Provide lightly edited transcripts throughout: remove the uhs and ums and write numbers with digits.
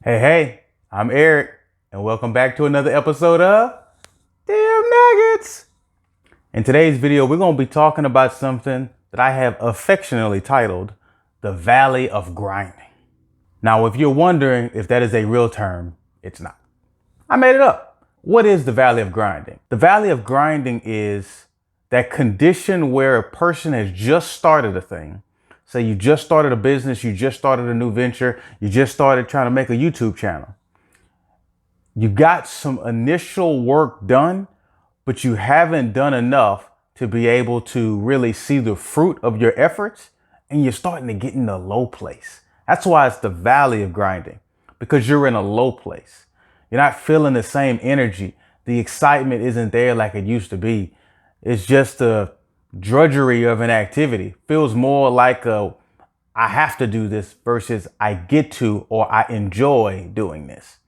Hey, I'm Eric, and welcome back to another episode of Dem Nuggets. In today's video, we're going to be talking about something that I have affectionately titled the Valley of Grinding. Now, if you're wondering if that is a real term, it's not. I made it up. What is the Valley of Grinding? The Valley of Grinding is that condition where a person has just started a thing. Say you just started a business, you just started a new venture, you just started trying to make a YouTube channel. You got some initial work done, but you haven't done enough to be able to really see the fruit of your efforts, and you're starting to get in a low place. That's why it's the Valley of Grinding, because you're in a low place. You're not feeling the same energy. The excitement isn't there like it used to be. It's just a drudgery of an activity. Feels more like I have to do this versus I get to or I enjoy doing this.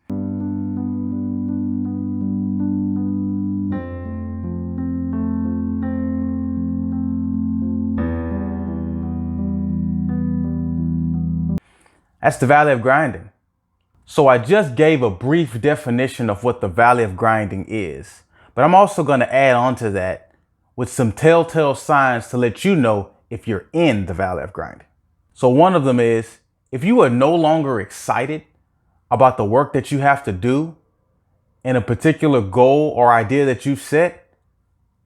That's the Valley of Grinding. So I just gave a brief definition of what the Valley of Grinding is, but I'm also going to add on to that with some telltale signs to let you know if you're in the Valley of Grinding. So one of them is if you are no longer excited about the work that you have to do in a particular goal or idea that you've set,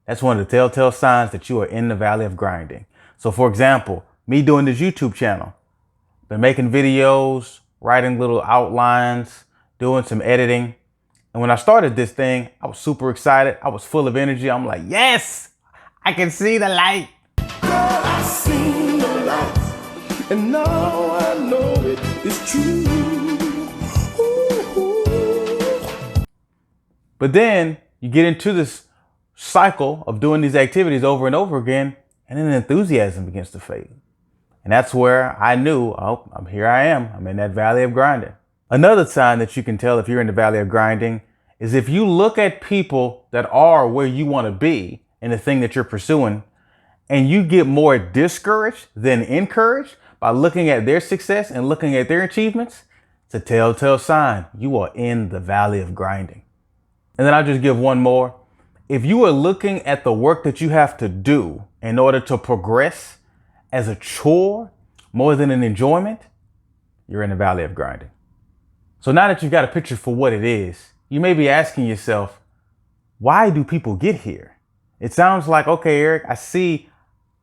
that's one of the telltale signs that you are in the Valley of Grinding. So for example, me doing this YouTube channel, been making videos, writing little outlines, doing some editing. And when I started this thing, I was super excited. I was full of energy. I'm like, yes, I can see the light. God, I seen the light, and now I know it is true. Ooh. But then you get into this cycle of doing these activities over and over again, and then the enthusiasm begins to fade. And that's where I knew, oh, here I am. I'm in that Valley of Grinding. Another sign that you can tell if you're in the Valley of Grinding is if you look at people that are where you want to be in the thing that you're pursuing, and you get more discouraged than encouraged by looking at their success and looking at their achievements, it's a telltale sign you are in the Valley of Grinding. And then I'll just give one more. If you are looking at the work that you have to do in order to progress as a chore more than an enjoyment, you're in the Valley of Grinding. So now that you've got a picture for what it is, you may be asking yourself, why do people get here? It sounds like, okay, Eric, I see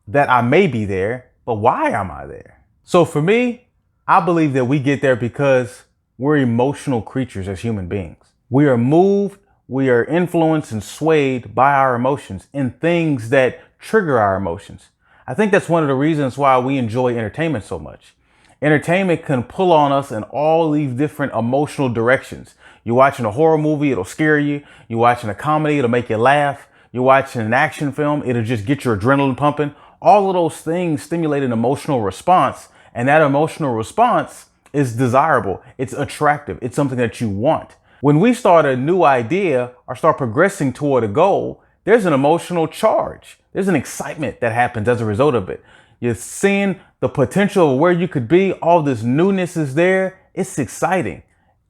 that I may be there, but why am I there? So for me, I believe that we get there because we're emotional creatures as human beings. We are moved, we are influenced and swayed by our emotions and things that trigger our emotions. I think that's one of the reasons why we enjoy entertainment so much. Entertainment can pull on us in all these different emotional directions. You're watching a horror movie, it'll scare you. You're watching a comedy, it'll make you laugh. You're watching an action film, it'll just get your adrenaline pumping. All of those things stimulate an emotional response, and that emotional response is desirable. It's attractive. It's something that you want. When we start a new idea or start progressing toward a goal, there's an emotional charge. There's an excitement that happens as a result of it. You're seeing the potential of where you could be. All this newness is there. It's exciting.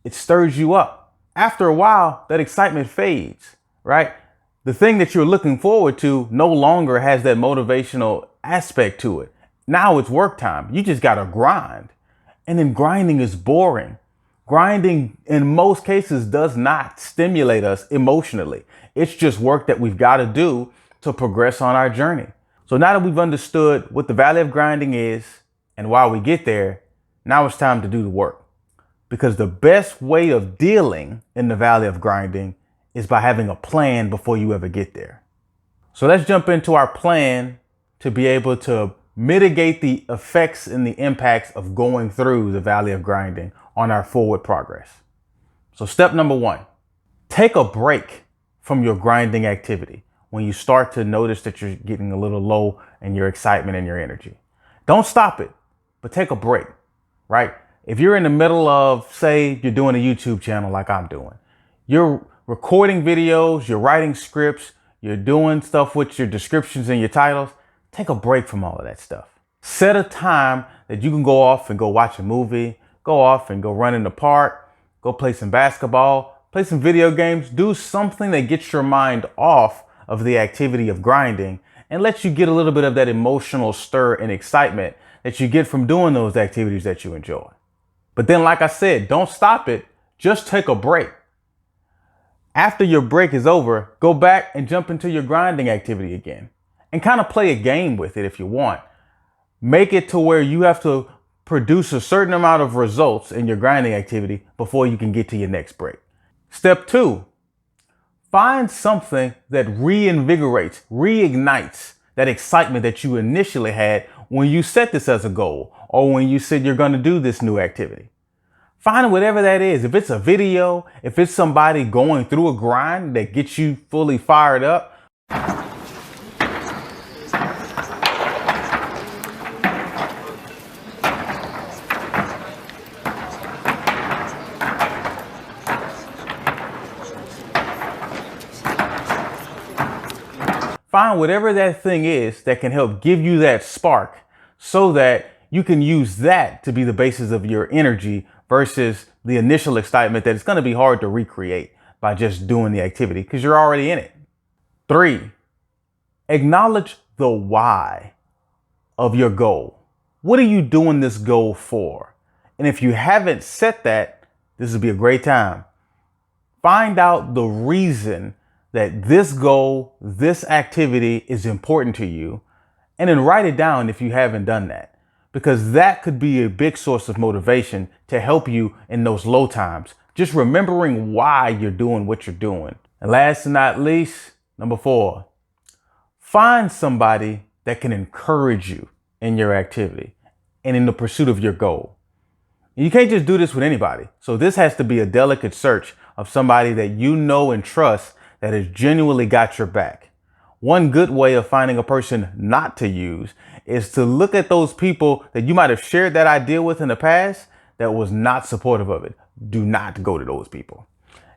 It stirs you up. After a while, that excitement fades, right? The thing that you're looking forward to no longer has that motivational aspect to it. Now it's work time. You just got to grind. And then grinding is boring. Grinding in most cases does not stimulate us emotionally. It's just work that we've got to do to progress on our journey. So now that we've understood what the Valley of Grinding is and why we get there, now it's time to do the work. Because the best way of dealing in the Valley of Grinding is by having a plan before you ever get there. So let's jump into our plan to be able to mitigate the effects and the impacts of going through the Valley of Grinding on our forward progress. So step number one, take a break from your grinding activity when you start to notice that you're getting a little low in your excitement and your energy. Don't stop it, but take a break, right? If you're in the middle of, say, you're doing a YouTube channel like I'm doing, you're recording videos, you're writing scripts, you're doing stuff with your descriptions and your titles, take a break from all of that stuff. Set a time that you can go off and go watch a movie, go off and go run in the park, go play some basketball, play some video games, do something that gets your mind off of the activity of grinding and lets you get a little bit of that emotional stir and excitement that you get from doing those activities that you enjoy. But then, like I said, don't stop it. Just take a break. After your break is over, go back and jump into your grinding activity again and kind of play a game with it if you want. Make it to where you have to produce a certain amount of results in your grinding activity before you can get to your next break. Step 2, find something that reinvigorates, reignites that excitement that you initially had when you set this as a goal or when you said you're going to do this new activity. Find whatever that is. If it's a video, if it's somebody going through a grind that gets you fully fired up, find whatever that thing is that can help give you that spark so that you can use that to be the basis of your energy versus the initial excitement that it's going to be hard to recreate by just doing the activity because you're already in it. 3, acknowledge the why of your goal. What are you doing this goal for? And if you haven't set that, this would be a great time. Find out the reason that this goal, this activity is important to you, and then write it down if you haven't done that, because that could be a big source of motivation to help you in those low times. Just remembering why you're doing what you're doing. And last but not least, number 4, find somebody that can encourage you in your activity and in the pursuit of your goal. And you can't just do this with anybody. So this has to be a delicate search of somebody that you know and trust that has genuinely got your back. One good way of finding a person not to use is to look at those people that you might have shared that idea with in the past that was not supportive of it. Do not go to those people.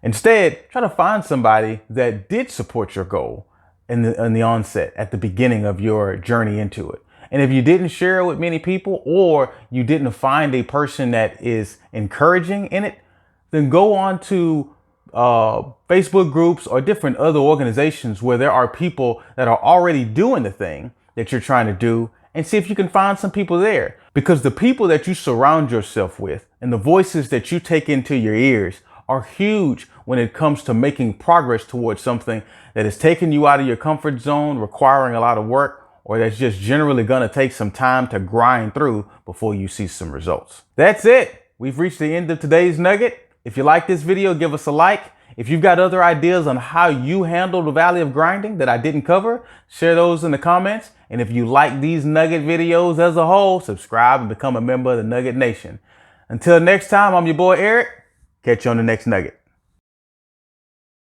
Instead, try to find somebody that did support your goal in the onset, at the beginning of your journey into it. And if you didn't share it with many people, or you didn't find a person that is encouraging in it, then go on to Facebook groups or different other organizations where there are people that are already doing the thing that you're trying to do, and see if you can find some people there. Because the people that you surround yourself with and the voices that you take into your ears are huge when it comes to making progress towards something that is taking you out of your comfort zone, requiring a lot of work, or that's just generally going to take some time to grind through before you see some results. That's it. We've reached the end of today's nugget. If you like this video, give us a like. If you've got other ideas on how you handle the valley of grinding that I didn't cover, share those in the comments. And if you like these nugget videos as a whole, subscribe and become a member of the Nugget Nation. Until next time, I'm your boy Eric. Catch you on the next nugget.